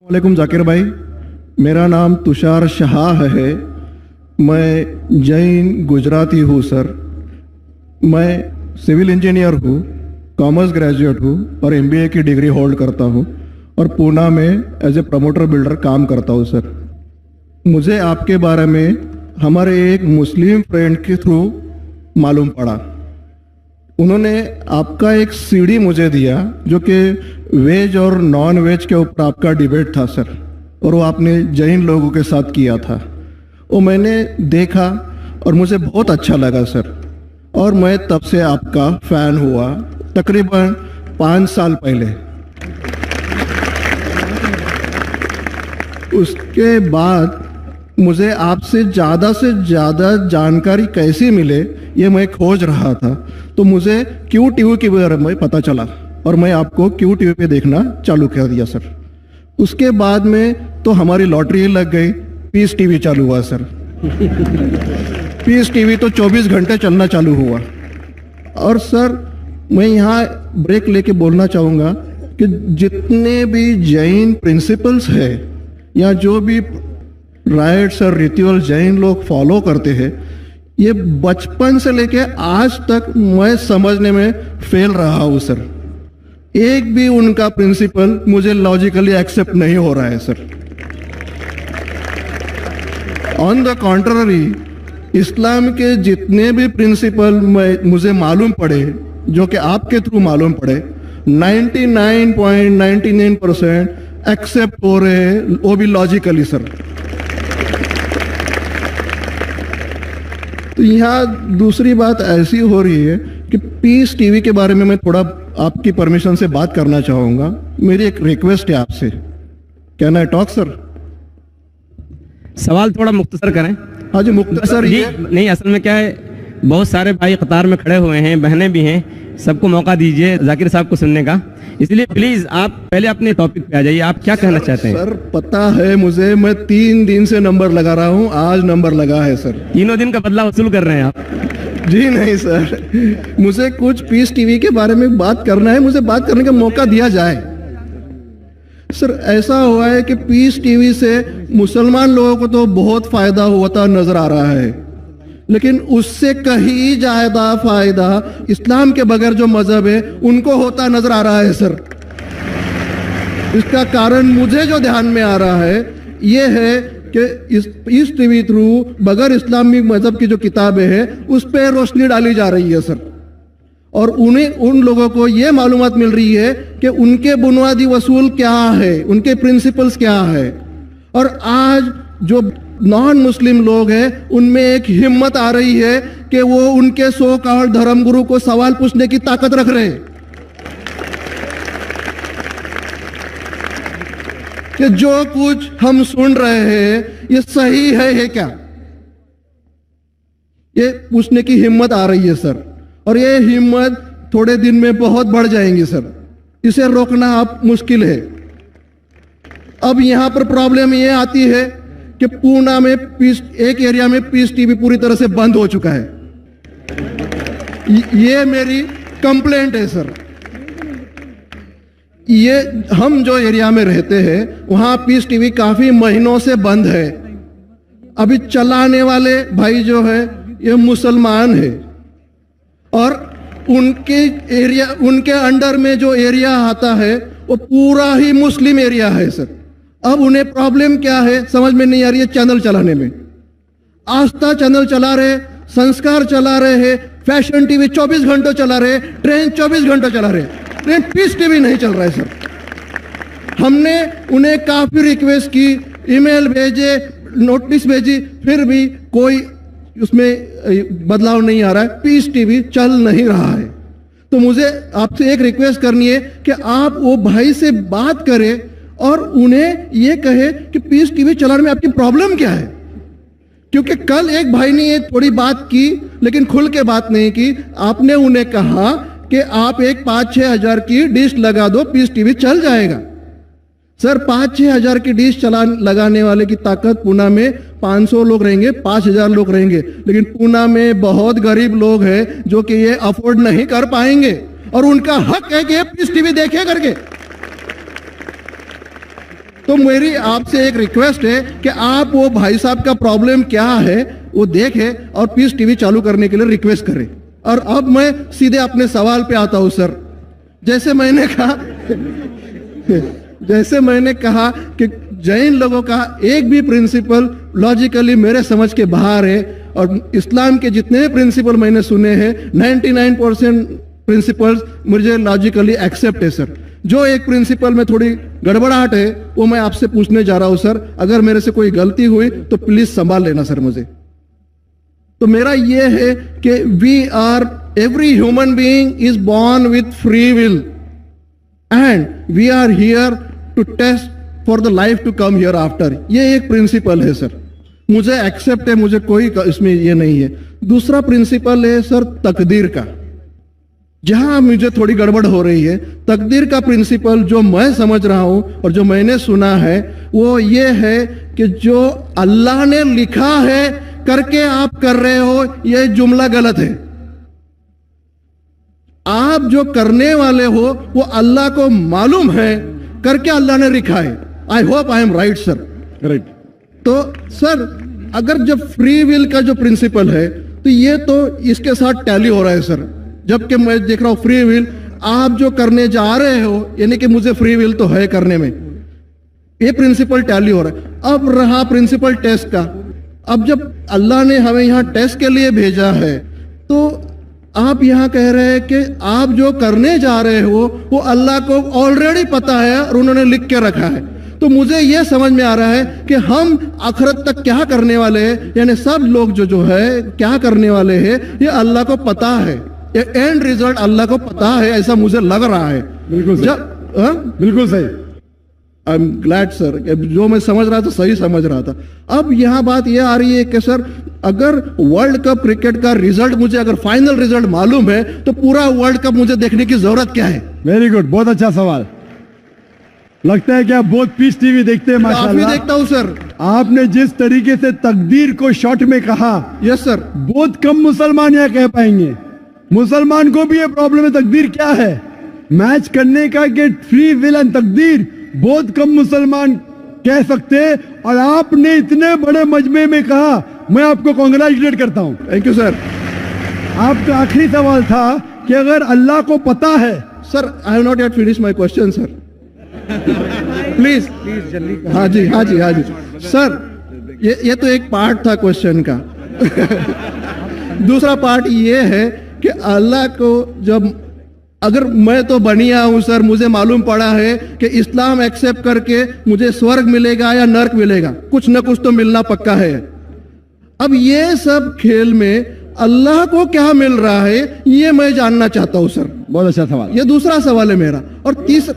वालेकुम जाकिर भाई, मेरा नाम तुषार शाह है। मैं जैन गुजराती हूँ सर। मैं सिविल इंजीनियर हूँ, कॉमर्स ग्रेजुएट हूँ और एमबीए की डिग्री होल्ड करता हूँ और पूना में एज ए प्रमोटर बिल्डर काम करता हूँ सर। मुझे आपके बारे में हमारे एक मुस्लिम फ्रेंड के थ्रू मालूम पड़ा। उन्होंने आपका एक सीडी मुझे दिया जो कि वेज और नॉन वेज के ऊपर आपका डिबेट था सर, और वो आपने जैन लोगों के साथ किया था। वो मैंने देखा और मुझे बहुत अच्छा लगा सर, और मैं तब से आपका फ़ैन हुआ तकरीबन 5 साल पहले। उसके बाद मुझे आपसे ज़्यादा जानकारी कैसे मिले ये मैं खोज रहा था, तो मुझे क्यू टीवी के बारे में पता चला और मैं आपको क्यू टीवी पे देखना चालू कर दिया सर। उसके बाद में तो हमारी लॉटरी लग गई, पीस टीवी चालू हुआ सर। पीस टीवी तो 24 घंटे चलना चालू हुआ। और सर मैं यहाँ ब्रेक लेके बोलना चाहूँगा कि जितने भी जैन प्रिंसिपल्स है या जो भी राइट्स और रिचुअल जैन लोग फॉलो करते हैं, ये बचपन से लेके आज तक मैं समझने में फेल रहा हूँ सर। एक भी उनका प्रिंसिपल मुझे लॉजिकली एक्सेप्ट नहीं हो रहा है सर। ऑन द कॉन्ट्ररी, इस्लाम के जितने भी प्रिंसिपल मुझे मालूम पड़े, जो कि आपके थ्रू मालूम पड़े, 99.99% एक्सेप्ट हो रहे हैं, वो भी लॉजिकली सर। तो यहाँ दूसरी बात ऐसी हो रही है कि पीस टीवी के बारे में मैं थोड़ा आपकी परमिशन से बात करना चाहूँगा। मेरी एक रिक्वेस्ट है आपसे, कैन आई टॉक सर? सवाल थोड़ा मुख्तसर करें। हाँ जी, मुख्तसर जी, ये नहीं, असल में क्या है, बहुत सारे भाई कतार में खड़े हुए हैं, बहनें भी हैं, सबको मौका दीजिए जाकिर साहब को सुनने का। इसलिए प्लीज आप पहले अपने टॉपिक पे आ जाइए, आप क्या कहना चाहते हैं? सर पता है मुझे, मैं 3 दिन से नंबर लगा रहा हूँ, आज नंबर लगा है सर। 3 दिन का बदला वसूल कर रहे हैं आप? जी नहीं सर, मुझे कुछ पीस टीवी के बारे में बात करना है, मुझे बात करने का मौका दिया जाए। सर ऐसा हुआ है कि पीस टीवी से मुसलमान लोगों को तो बहुत फायदा होता नजर आ रहा है, लेकिन उससे कहीं ज्यादा फायदा इस्लाम के बगैर जो मजहब है उनको होता नजर आ रहा है सर। इसका कारण मुझे जो ध्यान में आ रहा है ये है कि इस टीवी थ्रू बगैर इस्लामी मजहब की जो किताबें हैं उस पर रोशनी डाली जा रही है सर, और उन लोगों को ये मालूमात मिल रही है कि उनके बुनियादी वसूल क्या है, उनके प्रिंसिपल्स क्या है। और आज जो नॉन मुस्लिम लोग हैं उनमें एक हिम्मत आ रही है कि वो उनके सो कॉल्ड धर्मगुरु को सवाल पूछने की ताकत रख रहे हैं कि जो कुछ हम सुन रहे हैं ये सही है क्या, ये पूछने की हिम्मत आ रही है सर। और ये हिम्मत थोड़े दिन में बहुत बढ़ जाएंगी सर, इसे रोकना आप मुश्किल है। अब यहां पर प्रॉब्लम ये आती है कि पूना में एक एरिया में पीस टीवी पूरी तरह से बंद हो चुका है। ये मेरी कंप्लेंट है सर। ये हम जो एरिया में रहते हैं वहां पीस टीवी काफी महीनों से बंद है। अभी चलाने वाले भाई जो है ये मुसलमान है, और उनके अंडर में जो एरिया आता है वो पूरा ही मुस्लिम एरिया है सर। अब उन्हें प्रॉब्लम क्या है समझ में नहीं आ रही है। चैनल चलाने में आस्था चैनल चला रहे, संस्कार चला रहे हैं, फैशन टीवी 24 घंटों चला रहे, ट्रेन 24 घंटों चला रहे, लेकिन पीस टीवी नहीं चल रहा है सर। हमने उन्हें काफी रिक्वेस्ट की, ईमेल भेजे, नोटिस भेजी, फिर भी कोई उसमें बदलाव नहीं आ रहा है, पीस टीवी चल नहीं रहा है। तो मुझे आपसे एक रिक्वेस्ट करनी है कि आप वो भाई से बात करें और उन्हें ये कहे कि पीस टीवी चलाने में आपकी प्रॉब्लम क्या है। क्योंकि कल एक भाई ने ये थोड़ी बात की लेकिन खुल के बात नहीं की। आपने उन्हें कहा कि आप एक 5-6 हजार की डिश लगा दो, पीस टीवी चल जाएगा। सर 5-6 हजार की डिश लगाने वाले की ताकत पूना में 500 लोग रहेंगे, 5000 लोग रहेंगे, लेकिन पूना में बहुत गरीब लोग हैं जो कि ये अफोर्ड नहीं कर पाएंगे, और उनका हक है कि ये पीस टीवी देखे करके। तो मेरी आपसे एक रिक्वेस्ट है कि आप वो भाई साहब का प्रॉब्लम क्या है वो देखें और पीस टीवी चालू करने के लिए रिक्वेस्ट करें। और अब मैं सीधे अपने सवाल पे आता हूं सर। जैसे मैंने कहा कि जैन लोगों का एक भी प्रिंसिपल लॉजिकली मेरे समझ के बाहर है, और इस्लाम के जितने भी प्रिंसिपल मैंने सुने हैं 99% प्रिंसिपल्स मुझे लॉजिकली एक्सेप्ट है सर। जो एक प्रिंसिपल में थोड़ी गड़बड़ाहट है वो मैं आपसे पूछने जा रहा हूं सर। अगर मेरे से कोई गलती हुई तो प्लीज संभाल लेना सर मुझे। तो मेरा ये है कि every human being is born with free will and we are here to test for the life to come hereafter। ये एक प्रिंसिपल है सर, मुझे एक्सेप्ट है, मुझे कोई इसमें ये नहीं है। दूसरा प्रिंसिपल है सर तकदीर का, जहां मुझे थोड़ी गड़बड़ हो रही है। तकदीर का प्रिंसिपल जो मैं समझ रहा हूं और जो मैंने सुना है वो ये है कि जो अल्लाह ने लिखा है करके आप कर रहे हो, ये जुमला गलत है। आप जो करने वाले हो वो अल्लाह को मालूम है करके अल्लाह ने लिखा है। I hope I am right sir. Right. तो सर अगर जब फ्री विल का जो प्रिंसिपल है तो ये तो इसके साथ टैली हो रहा है सर। जबकि मैं देख रहा हूं फ्री विल आप जो करने जा रहे हो, यानी कि मुझे फ्री विल तो है करने में, ये प्रिंसिपल टैली हो रहा है। अब रहा प्रिंसिपल टेस्ट का। अब जब अल्लाह ने हमें यहां टेस्ट के लिए भेजा है तो आप यहां कह रहे हैं कि आप जो करने जा रहे हो वो अल्लाह को ऑलरेडी पता है और उन्होंने लिख के रखा है। तो मुझे ये समझ में आ रहा है कि हम आखिरत तक क्या करने वाले हैं, यानी सब लोग जो है क्या करने वाले हैं ये अल्लाह को पता है। ये एंड रिजल्ट अल्लाह को पता है, ऐसा मुझे लग रहा है। बिल्कुल सही। बिल्कुल सही। आई एम ग्लैड सर, जो मैं समझ रहा था सही समझ रहा था। अब यहाँ बात यह आ रही है कि सर अगर वर्ल्ड कप क्रिकेट का रिजल्ट मुझे अगर फाइनल रिजल्ट मालूम है तो पूरा वर्ल्ड कप मुझे देखने की जरूरत क्या है? वेरी गुड, बहुत अच्छा सवाल। लगता है कि आप बहुत पीस टीवी देखते हैं माशाल्लाह। काफी देखता हूं सर। आपने जिस तरीके से तकदीर को शॉर्ट में कहा, यस सर, बहुत कम मुसलमान यह कह पाएंगे। मुसलमान को भी ये प्रॉब्लम है तकदीर क्या है, मैच करने का कि फ्री विल एंड तकदीर बहुत कम मुसलमान कह सकते हैं। और आपने इतने बड़े मजमे में कहा, मैं आपको कांग्रेचुलेट करता हूं। Thank you sir. आपका आखिरी सवाल था कि अगर अल्लाह को पता है। Sir I have not yet finish my question sir, please जल्दी। हाँ जी हाँ जी हाँ जी सर, ये तो एक पार्ट था क्वेश्चन का। दूसरा पार्ट ये है कि अल्लाह को जब अगर मैं तो बनिया हूं सर, मुझे मालूम पड़ा है कि इस्लाम एक्सेप्ट करके मुझे स्वर्ग मिलेगा या नर्क मिलेगा, कुछ न कुछ तो मिलना पक्का है। अब ये सब खेल में अल्लाह को क्या मिल रहा है ये मैं जानना चाहता हूं सर। बहुत अच्छा सवाल। ये दूसरा सवाल है मेरा। और तीसरा,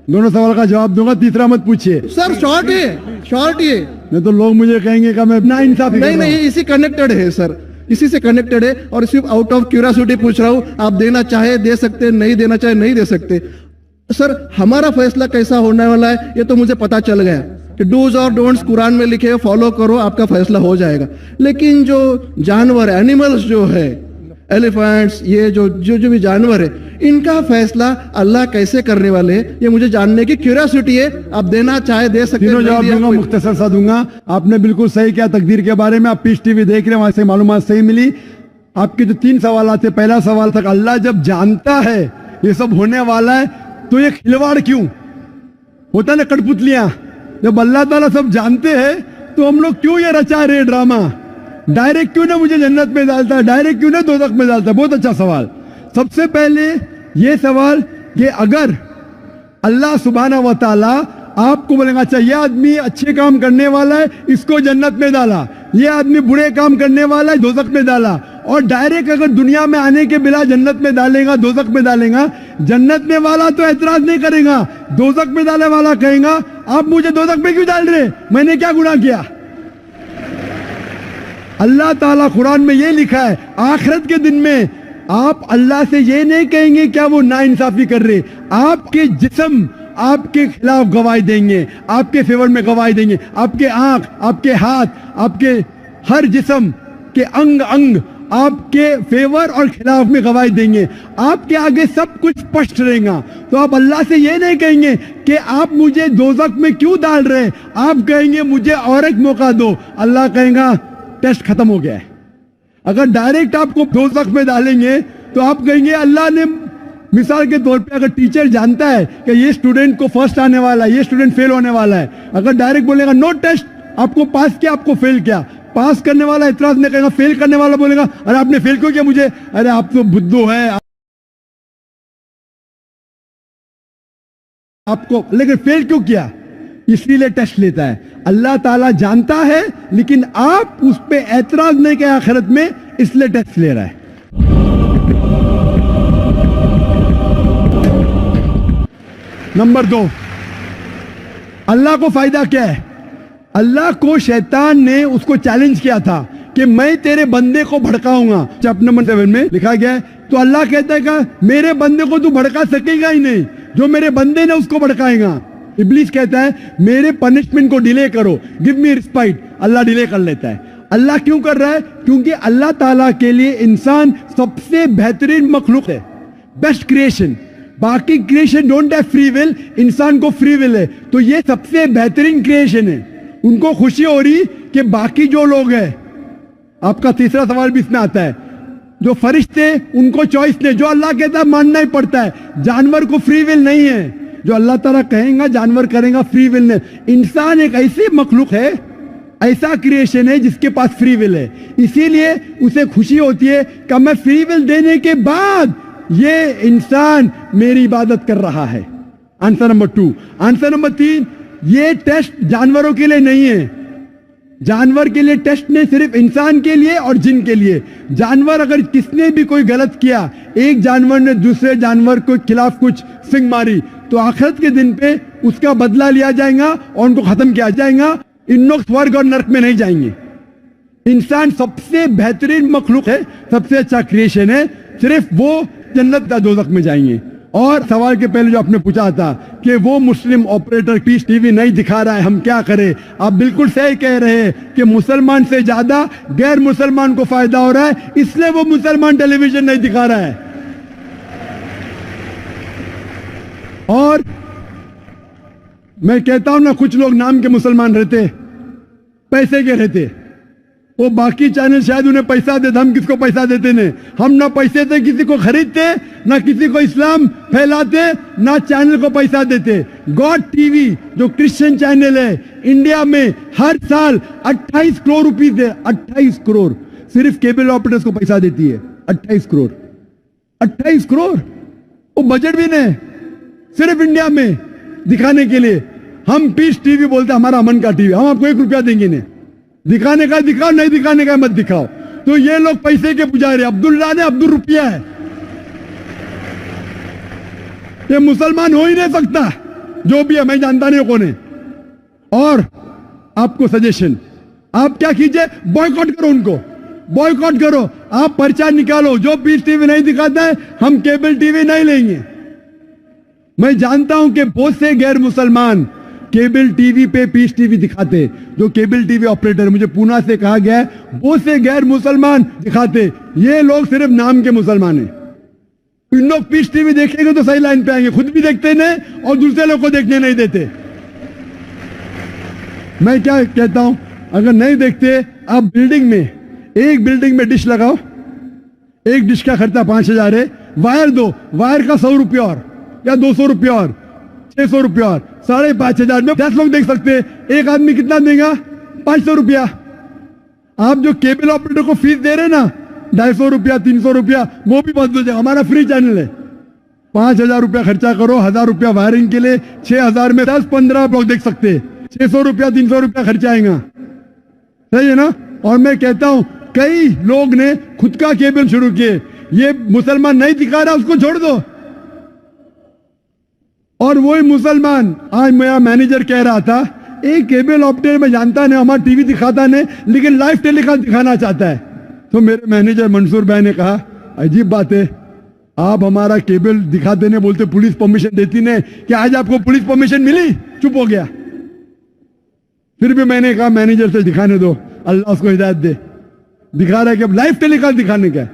दोनों सवाल का जवाब दूंगा, तीसरा मत पूछिए सर। शॉर्ट है, शॉर्ट ये नहीं तो लोग मुझे कहेंगे कि मैं ना इंसाफी। नहीं, इसी कनेक्टेड है सर, इसी से कनेक्टेड है। और सिर्फ आउट ऑफ क्यूरियोसिटी पूछ रहा हूं, आप देना चाहे दे सकते, नहीं देना चाहे नहीं दे सकते। सर हमारा फैसला कैसा होने वाला है ये तो मुझे पता चल गया कि डूज और डोंट्स कुरान में लिखे हैं, फॉलो करो, आपका फैसला हो जाएगा। लेकिन जो जानवर एनिमल्स जो है, एलिफेंट्स, ये जो भी जानवर है, इनका फैसला अल्लाह कैसे करने वाले हैं ये मुझे जानने की क्यूरियोसिटी है। आप देना चाहे दे सकते हैं। तीनों जवाब दूंगा, मुख्तसर सा दूंगा। आपने बिल्कुल सही किया तकदीर के बारे में। आप पीस टीवी देख रहे हैं, वहां से मालूमात सही मिली। आपके जो 3 सवाल थे, पहला सवाल था अल्लाह जब जानता है ये सब होने वाला है तो ये खिलवाड़ क्यों होता है ना, कठपुतलियां। जब अल्लाह ताला सब जानते हैं तो हम लोग क्यों ये रचा रहे ड्रामा? डायरेक्ट क्यों ना मुझे जन्नत में डालता है, डायरेक्ट क्यों ना दोज़ख में डालता है? बहुत अच्छा सवाल। सबसे पहले ये सवाल कि अगर अल्लाह सुब्हाना व तआला आपको बोलेगा अच्छा ये आदमी अच्छे काम करने वाला है, इसको जन्नत में डाला, ये आदमी बुरे काम करने वाला है, दोज़ख में डाला, और डायरेक्ट अगर दुनिया में आने के बिना जन्नत में डालेगा, दोज़ख में डालेगा, जन्नत में वाला तो एतराज नहीं करेगा, दोज़ख में डालने वाला कहेगा आप मुझे दोज़ख में क्यों डाल रहे, मैंने क्या गुनाह किया? अल्लाह ताला कुरान में ये लिखा है, आखिरत के दिन में आप अल्लाह से ये नहीं कहेंगे क्या वो नाइंसाफी कर रहे, आपके जिस्म आपके खिलाफ गवाही देंगे, आपके फेवर में गवाही देंगे, आपके आंख, आपके हाथ, आपके हर जिस्म के अंग अंग آپ کے فیور اور خلاف میں گواہی دیں گے. آپ کے آگے سب کچھ اسپشٹ رہے گا. تو آپ اللہ سے یہ نہیں کہیں گے کہ آپ مجھے دوزخ میں کیوں ڈال رہے ہیں, آپ کہیں گے مجھے اور ایک موقع دو. اللہ کہے گا ٹیسٹ ختم ہو گیا ہے. اگر ڈائریکٹ آپ کو دوزخ میں ڈالیں گے تو آپ کہیں گے اللہ نے, مثال کے طور پہ اگر ٹیچر جانتا ہے کہ یہ اسٹوڈنٹ کو فرسٹ آنے والا ہے, یہ اسٹوڈنٹ فیل ہونے والا ہے, اگر ڈائریکٹ بولے گا نو ٹیسٹ, آپ کو پاس کیا, آپ کو فیل کیا, پاس کرنے والا اعتراض نہیں کرے گا, فیل کرنے والا بولے گا ارے آپ نے فیل کیوں کیا مجھے, ارے آپ تو بدھو ہے آپ کو, لیکن فیل کیوں کیا, اس لیے ٹیسٹ لیتا ہے. اللہ تعالیٰ جانتا ہے لیکن آپ اس پہ اعتراض نہیں کیا آخرت میں, اس لیے ٹیسٹ لے رہا ہے. نمبر 2, اللہ کو فائدہ کیا ہے؟ اللہ کو شیطان نے اس کو چیلنج کیا تھا کہ میں تیرے بندے کو بھڑکاؤں گا. چیپٹر نمبر 7 میں لکھا گیا ہے. تو اللہ کہتا ہے کہ میرے بندے کو تو بھڑکا سکے گا ہی نہیں, جو میرے بندے نے اس کو بھڑکائے گا. ابلیس کہتا ہے میرے پنشمنٹ کو ڈیلے کرو, گیو می رسپائٹ. اللہ ڈیلے کر لیتا ہے. اللہ کیوں کر رہا ہے؟ کیونکہ اللہ تعالیٰ کے لیے انسان سب سے بہترین مخلوق ہے, بیسٹ کریشن. باقی creation don't have free will, انسان کو فری ول ہے. تو یہ سب سے بہترین کریشن ہے. ان کو خوشی ہو رہی کہ باقی جو لوگ ہیں, آپ کا تیسرا سوال بھی اس میں آتا ہے, جو فرشتے ان کو چوائس نہیں, جو اللہ کہتا ہے ماننا ہی پڑتا ہے. جانور کو فری ول نہیں ہے, جو اللہ تعالیٰ کہیں گا جانور کریں گا, فری ول نہیں. انسان ایک ایسی مخلوق ہے, ایسا کریشن ہے جس کے پاس فری ول ہے. اسی لیے اسے خوشی ہوتی ہے کہ میں فری ول دینے کے بعد یہ انسان میری عبادت کر رہا ہے. Answer number 2. آنسر نمبر 3, یہ ٹیسٹ جانوروں کے لیے نہیں ہے. جانور کے لیے ٹیسٹ نہیں, صرف انسان کے لیے اور جن کے لیے. جانور اگر کس نے بھی کوئی غلط کیا, ایک جانور نے دوسرے جانور کے خلاف کچھ سنگ ماری, تو آخرت کے دن پہ اس کا بدلہ لیا جائے گا اور ان کو ختم کیا جائے گا. ان لوگ سورگ اور نرک میں نہیں جائیں گے. انسان سب سے بہترین مخلوق ہے, سب سے اچھا کریشن ہے, صرف وہ جنت یا دوزخ میں جائیں گے. اور سوال کے پہلے جو آپ نے پوچھا تھا کہ وہ مسلم آپریٹر پیس ٹی وی نہیں دکھا رہا ہے, ہم کیا کریں؟ آپ بالکل صحیح کہہ رہے ہیں کہ مسلمان سے زیادہ غیر مسلمان کو فائدہ ہو رہا ہے, اس لیے وہ مسلمان ٹیلی ویژن نہیں دکھا رہا ہے. اور میں کہتا ہوں نا, کچھ لوگ نام کے مسلمان رہتے, پیسے کے رہتے, وہ باقی چینل شاید انہیں پیسہ دیتے, ہم کس کو پیسہ دیتے نہیں. ہم نہ پیسے سے کسی کو خریدتے, نہ کسی کو اسلام پھیلاتے, نہ چینل کو پیسہ دیتے. گاڈ ٹی وی جو کرسچن چینل ہے انڈیا میں ہر سال 28 کروڑ روپیز ہے, 28 کروڑ صرف کیبل آپریٹرز کو پیسہ دیتی ہے. 28 کروڑ, 28 کروڑ وہ بجٹ بھی نہیں صرف انڈیا میں دکھانے کے لیے. ہم پیس ٹی وی بولتے ہمارا امن کا ٹی وی, ہم آپ کو 1 روپیہ دیں گے نہیں. دکھانے کا دکھاؤ, نہیں دکھانے کا مت دکھاؤ. تو یہ لوگ پیسے کے پجاری, عبداللہ نے عبد الروپیہ ہے. یہ مسلمان ہو ہی نہیں سکتا, جو بھی ہے, میں جانتا نہیں کون ہے. اور آپ کو سجیشن, آپ کیا کیجئے, بوائیکاٹ کرو, ان کو بوائیکاٹ کرو. آپ پرچہ نکالو, جو پیس ٹی وی نہیں دکھاتا ہے ہم کیبل ٹی وی نہیں لیں گے. میں جانتا ہوں کہ بہت سے غیر مسلمان کیبل ٹی وی پہ پیس ٹی وی دکھاتے, جو کیبل ٹی وی آپریٹر, مجھے پونا سے کہا گیا ہے بہت سے غیر مسلمان دکھاتے. یہ لوگ صرف نام کے مسلمان ہیں. ان لوگ پیس ٹی وی دیکھیں گے تو صحیح لائن پہ آئیں گے, خود بھی دیکھتے نہیں اور دوسرے لوگ کو دیکھنے نہیں دیتے. میں کیا کہتا ہوں, اگر نہیں دیکھتے, آپ بلڈنگ میں, ایک بلڈنگ میں ڈش لگاؤ, ایک ڈش کا خرچہ 5000 ہے, وائر دو, وائر کا 100 روپیہ اور یا 200 روپیہ اور 600 روپیہ اور 5,500 میں 10 لوگ دیکھ سکتے. ایک آدمی کتنا دے گا؟ 500 روپیہ. آپ جو کیبل آپریٹر کو فیس دے رہے نا 250 روپیہ 300 روپیہ, وہ بھی بند ہو جائے. ہمارا فری چینل ہے. 5,000 روپیہ خرچہ کرو, 1,000 روپیہ وائرنگ کے لیے, 6,000 میں 10-15 لوگ دیکھ سکتے. 600 روپیہ 300 روپیہ خرچہ آئے گا, صحیح ہے نا. اور میں کہتا ہوں کئی لوگ نے خود کا کیبل شروع کیے, یہ مسلمان نہیں دکھا رہا, اس کو چھوڑ دو. اور وہی مسلمان, آج میرا مینیجر کہہ رہا تھا, ایک کیبل آپریٹر میں جانتا نہیں, ہمارا ٹی وی دکھاتا نہیں, لیکن لائیو ٹیلی کاسٹ دکھانا چاہتا ہے. تو میرے مینیجر منصور بھائی نے کہا عجیب بات ہے, آپ ہمارا کیبل دکھاتے نہیں, بولتے پولیس پرمیشن دیتی نہیں, کہ آج آپ کو پولیس پرمیشن ملی؟ چپ ہو گیا. پھر بھی میں نے کہا مینیجر سے دکھانے دو, اللہ اس کو ہدایت دے. दिखा रहा है कि अब लाइव टेलीकास्ट दिखाने का है।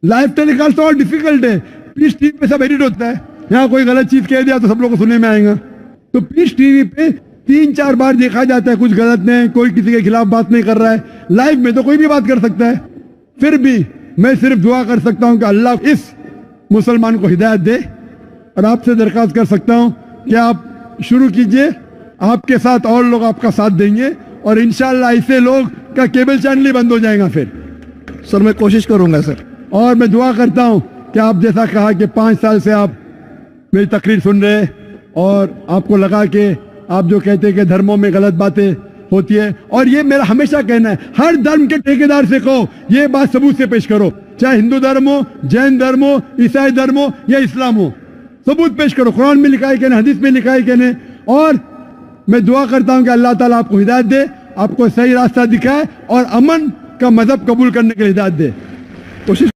लाइव टेलीकास्ट तो और डिफिकल्ट है, पीस टीवी पे सब एडिट होता है, यहाँ कोई गलत चीज कह दिया तो सब लोग को सुनने में आएगा। तो पीस टीवी पे 3-4 बार देखा जाता है, कुछ गलत नहीं, कोई किसी के खिलाफ बात नहीं कर रहा है। लाइव में तो कोई भी बात कर सकता है। फिर भी मैं सिर्फ दुआ कर सकता हूं कि अल्लाह इस मुसलमान को हिदायत दे, और आपसे दरख्वास्त कर सकता हूं कि आप शुरू कीजिए, आपके साथ और लोग आपका साथ देंगे, और इंशाअल्लाह ऐसे लोग का केबल चैनल ही बंद हो जाएगा फिर। सर मैं कोशिश करूंगा सर। और मैं दुआ करता हूं कि आप जैसा कहा कि 5 साल से आप मेरी तकरीर सुन रहे, और आपको लगा कि आप जो कहते हैं कि धर्मों में गलत बातें होती है, और ये मेरा हमेशा कहना है, हर धर्म के ठेकेदार से कहो ये बात सबूत से पेश करो, चाहे हिंदू धर्म हो, जैन धर्म हो, ईसाई धर्म हो या इस्लाम हो, सबूत पेश करो, कुरान में लिखा है कि नहीं, हदीस में लिखा है कि नहीं। और मैं दुआ करता हूं कि अल्लाह ताला आपको हिदायत दे, आपको सही रास्ता दिखाए, और अमन का मजहब कबूल करने के लिए हिदायत दे। कोशिश